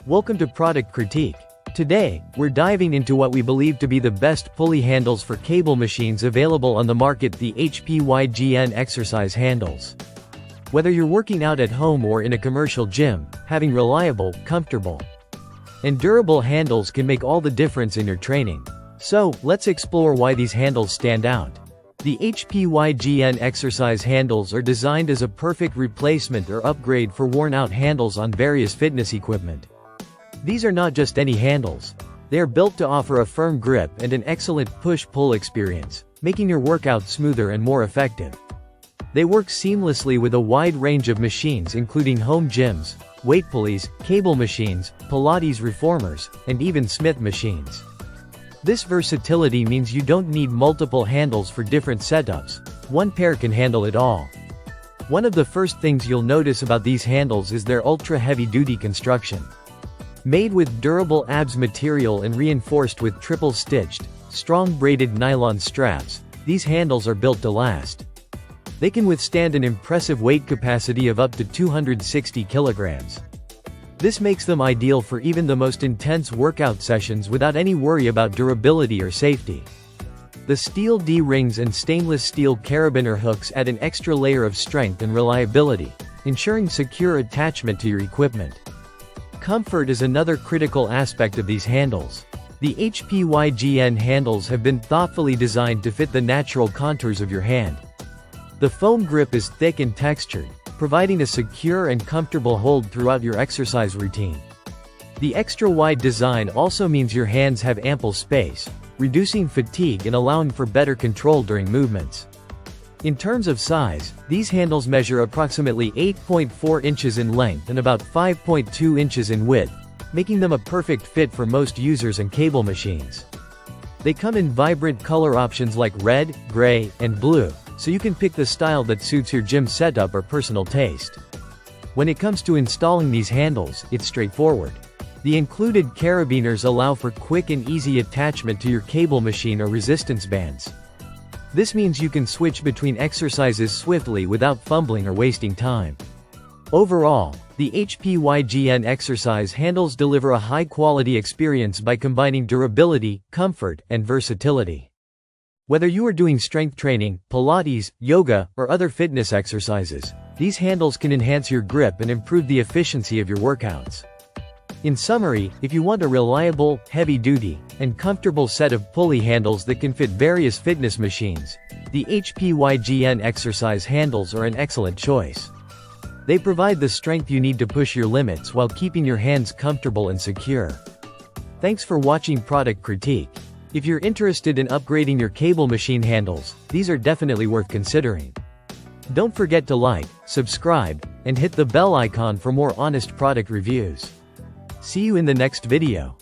Welcome to Product Critique. Today, we're diving into what we believe to be the best pulley handles for cable machines available on the market, the HPYGN exercise handles. Whether you're working out at home or in a commercial gym, having reliable, comfortable, and durable handles can make all the difference in your training. So, let's explore why these handles stand out. The HPYGN exercise handles are designed as a perfect replacement or upgrade for worn-out handles on various fitness equipment. These are not just any handles. They are built to offer a firm grip and an excellent push-pull experience, making your workout smoother and more effective. They work seamlessly with a wide range of machines including home gyms, weight pulleys, cable machines, Pilates reformers, and even Smith machines. This versatility means you don't need multiple handles for different setups. One pair can handle it all. One of the first things you'll notice about these handles is their ultra-heavy-duty construction. Made with durable ABS material and reinforced with triple-stitched, strong braided nylon straps, these handles are built to last. They can withstand an impressive weight capacity of up to 260 kilograms. This makes them ideal for even the most intense workout sessions without any worry about durability or safety. The steel D-rings and stainless steel carabiner hooks add an extra layer of strength and reliability, ensuring secure attachment to your equipment. Comfort is another critical aspect of these handles. The HPYGN handles have been thoughtfully designed to fit the natural contours of your hand. The foam grip is thick and textured, providing a secure and comfortable hold throughout your exercise routine. The extra-wide design also means your hands have ample space, reducing fatigue and allowing for better control during movements. In terms of size, these handles measure approximately 8.4 inches in length and about 5.2 inches in width, making them a perfect fit for most users and cable machines. They come in vibrant color options like red, gray, and blue, so you can pick the style that suits your gym setup or personal taste. When it comes to installing these handles, it's straightforward. The included carabiners allow for quick and easy attachment to your cable machine or resistance bands. This means you can switch between exercises swiftly without fumbling or wasting time. Overall, the HPYGN exercise handles deliver a high-quality experience by combining durability, comfort, and versatility. Whether you are doing strength training, Pilates, yoga, or other fitness exercises, these handles can enhance your grip and improve the efficiency of your workouts. In summary, if you want a reliable, heavy-duty, and comfortable set of pulley handles that can fit various fitness machines, the HPYGN exercise handles are an excellent choice. They provide the strength you need to push your limits while keeping your hands comfortable and secure. Thanks for watching Product Critique. If you're interested in upgrading your cable machine handles, these are definitely worth considering. Don't forget to like, subscribe, and hit the bell icon for more honest product reviews. See you in the next video.